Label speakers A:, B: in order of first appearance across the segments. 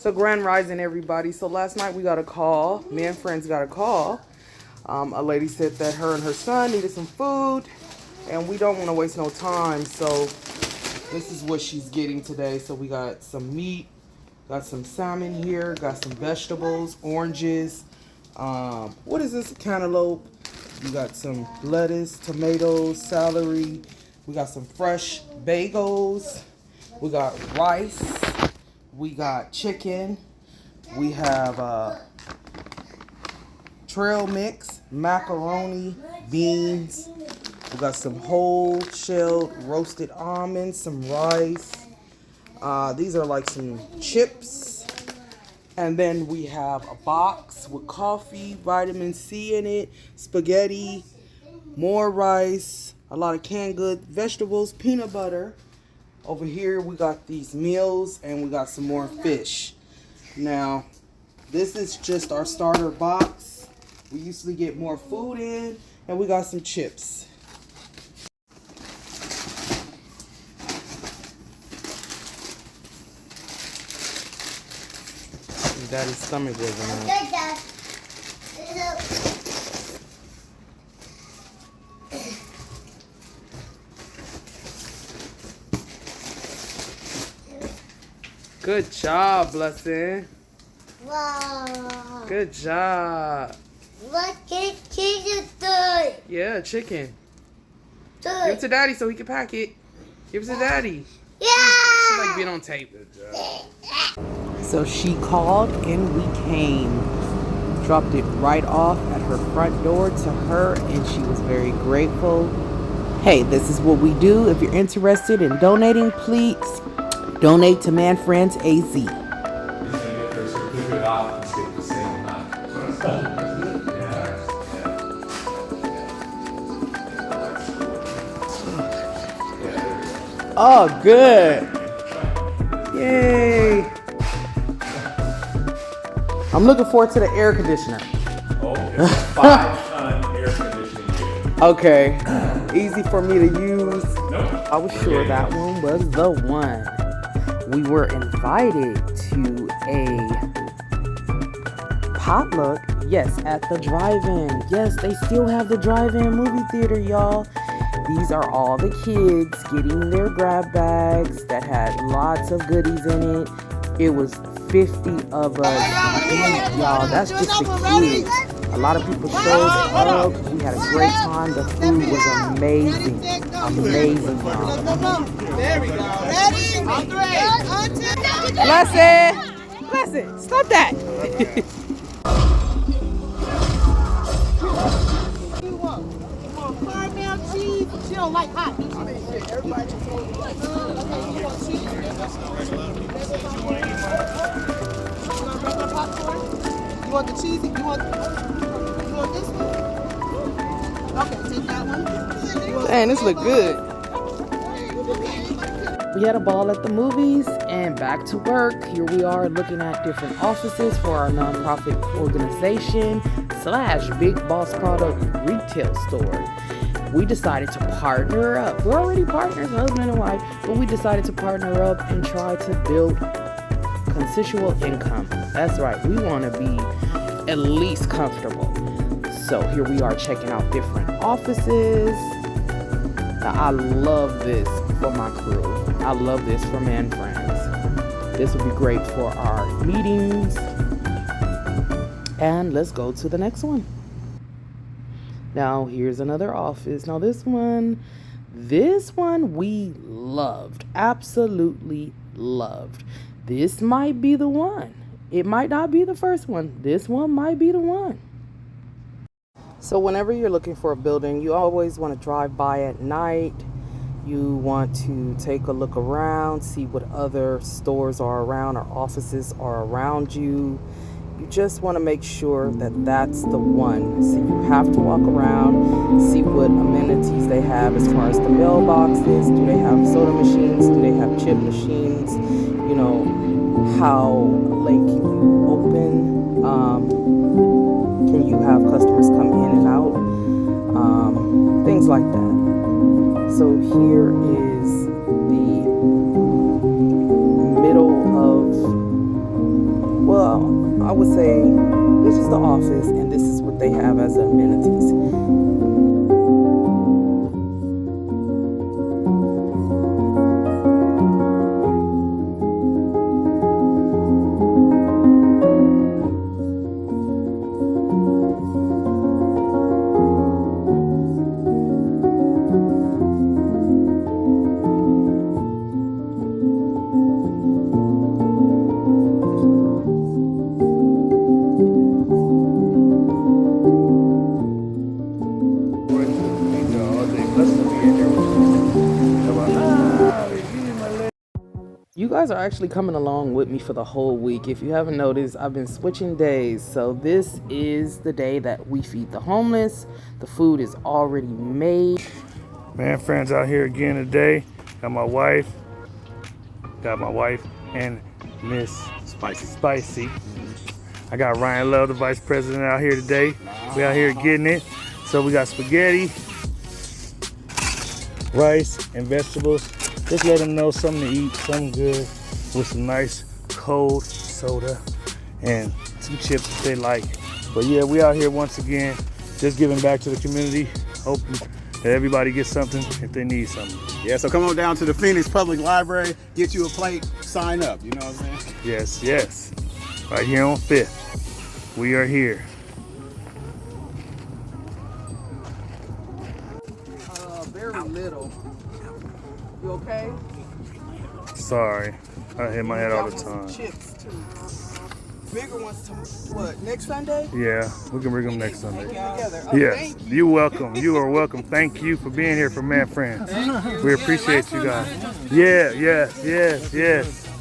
A: So grand rising, everybody. So last night we got a call. Me and friends got a call. A lady said that her and her son needed some food, and we don't want to waste no time. So this is what she's getting today. So we got some meat, got some salmon here, got some vegetables, oranges. What is this? Cantaloupe. We got some lettuce, tomatoes, celery. We got some fresh bagels. We got rice. We got chicken. We have trail mix, macaroni, beans. We got some whole shelled roasted almonds, some rice. These are like some chips. And then we have a box with coffee, vitamin C in it, spaghetti, more rice, a lot of canned goods, vegetables, peanut butter. Over here we got these meals and we got some more fish. Now, this is just our starter box. We usually get more food in, and we got some chips. Daddy's stomach wasn't out. Good job, Blessing.
B: Wow.
A: Good job.
B: What chicken do?
A: Yeah, chicken. Give it to Daddy so he can pack it. Give it to Daddy.
B: Yeah.
A: She like being on tape. So she called and we came. Dropped it right off at her front door to her, and she was very grateful. Hey, this is what we do. If you're interested in donating, please donate to MenfriendsAz. Oh, good. Yay. I'm looking forward to the air conditioner.
C: Oh, it's a 5-ton air conditioning unit.
A: Okay. Easy for me to use.
C: Nope.
A: I was sure that one was the one. We were invited to a potluck. Yes, at the drive-in. Yes, they still have the drive-in movie theater, y'all. These are all the kids getting their grab bags that had lots of goodies in it. It was 50 of us. Y'all, that's just the kids. A lot of people showed up. We had a great time. The food was amazing. Amazing, y'all.
D: There we go. Ready?
A: Bless it. Stop that.
D: You want caramel cheese? She don't like hot. Everybody. Okay, you want cheese? You want regular popcorn? You want the cheesy? You want this one? Okay, take that one.
A: Man, this look good. We had a ball at the movies and back to work. Here we are looking at different offices for our nonprofit organization / Big Boss product retail store. We decided to partner up. We're already partners, husband and wife, but we decided to partner up and try to build consensual income. That's right. We want to be at least comfortable. So here we are checking out different offices. Now, I love this for my crew. I love this for Man Friends. This will be great for our meetings. And let's go to the next one. Now, here's another office. Now, this one we loved. Absolutely loved. This might be the one. It might not be the first one. This one might be the one. So whenever you're looking for a building, you always want to drive by at night. You want to take a look around, see what other stores are around or offices are around you. You just want to make sure that that's the one. So you have to walk around, see what amenities they have as far as the mailboxes. Do they have soda machines? Do they have chip machines? You know, how late can you open? Can you have customers come in and out? Things like that. So here is the middle of I would say this is the office, and this is what they have as amenities. You guys are actually coming along with me for the whole week. If you haven't noticed, I've been switching days. So this is the day that we feed the homeless. The food is already made.
E: Man, friends out here again today. Got my wife and Miss Spicy. I got Ryan Love, the vice president, out here today. We out here getting it. So we got spaghetti, rice, and vegetables. Just let them know something to eat, something good, with some nice cold soda and some chips if they like. But yeah, we out here once again, just giving back to the community, hoping that everybody gets something if they need something.
C: Yeah, so come on down to the Phoenix Public Library, get you a plate, sign up, you know what I'm saying?
E: Yes. Right here on 5th. We are here.
D: Very little. You okay?
E: Sorry, I hit my head all the time.
D: Chips too. Bigger ones to what? Next Sunday?
E: Yeah, we can bring them next Sunday.
D: Together. Oh,
E: Yes,
D: thank you.
E: you're welcome. You are welcome. Thank you for being here for Man Friends. We appreciate you guys. Yes.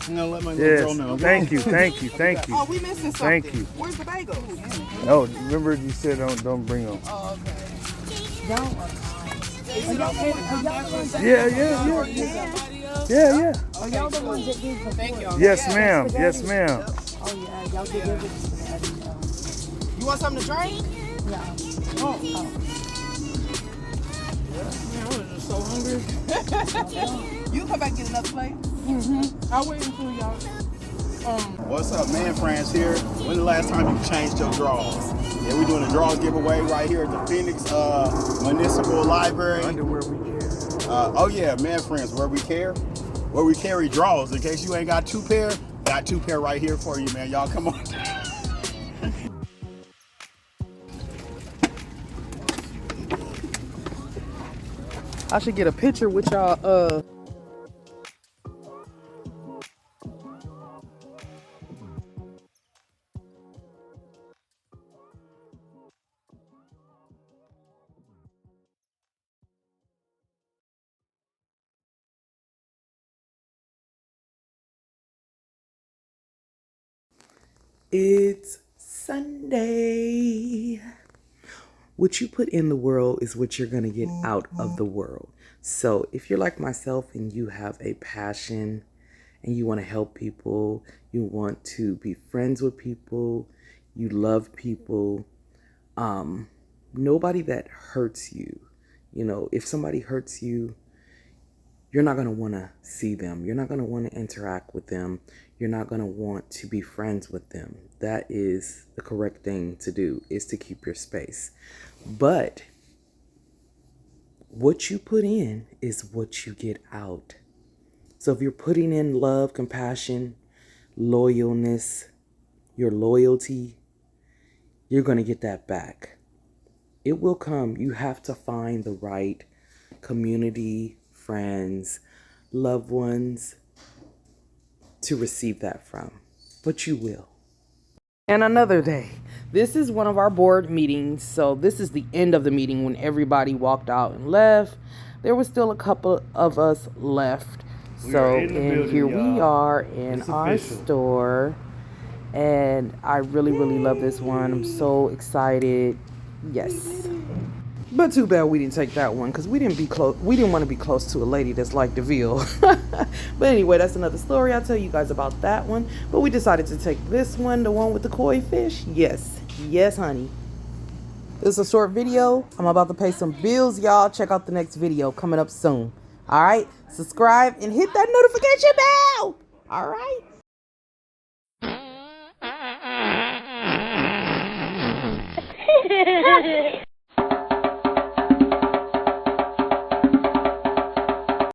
C: I'm gonna let my little
E: Yes.
C: girl know.
E: Thank you.
D: Oh, we missing something.
E: Thank you.
D: Where's the bagel?
E: Oh, remember you said don't bring them.
D: Oh, okay.
E: Yeah.
F: Are y'all the ones that did before?
D: Thank y'all.
E: Yes, ma'am.
F: spaghetti?
E: Yes, ma'am.
F: Oh yeah, y'all did everything.
D: You want something to drink?
F: Yeah.
D: Oh. Man, I was just so hungry. You can come back and get another plate? I'll wait until y'all.
C: What's up, Man Friends here? When the last time you changed your drawers? Yeah, we're doing a drawers giveaway right here at the Phoenix Municipal Library.
E: Underwear we care.
C: Oh yeah, Man Friends, where we care. Where we carry drawers. In case you ain't got two pair, got two pair right here for you, man. Y'all come on.
A: I should get a picture with y'all. It's Sunday. What you put in the world is what you're going to get out of the world. So if you're like myself and you have a passion and you want to help people, you want to be friends with people, you love people, nobody that hurts you, if somebody hurts you, you're not going to want to see them. You're not going to want to interact with them. You're not going to want to be friends with them. That is the correct thing to do, is to keep your space. But what you put in is what you get out. So if you're putting in love, compassion, loyalness, your loyalty, you're going to get that back. It will come. You have to find the right community, friends, loved ones to receive that from. But you will. And another day. This is one of our board meetings. So this is the end of the meeting when everybody walked out and left. There was still a couple of us left. And here we are in our store. And I really, really love this one. I'm so excited. Yes. But too bad we didn't take that one, because we didn't want to be close to a lady that's like DeVille. But anyway, that's another story. I'll tell you guys about that one. But we decided to take this one, the one with the koi fish. Yes, honey. This is a short video. I'm about to pay some bills, y'all. Check out the next video coming up soon. All right, subscribe and hit that notification bell. All right.
B: Bye.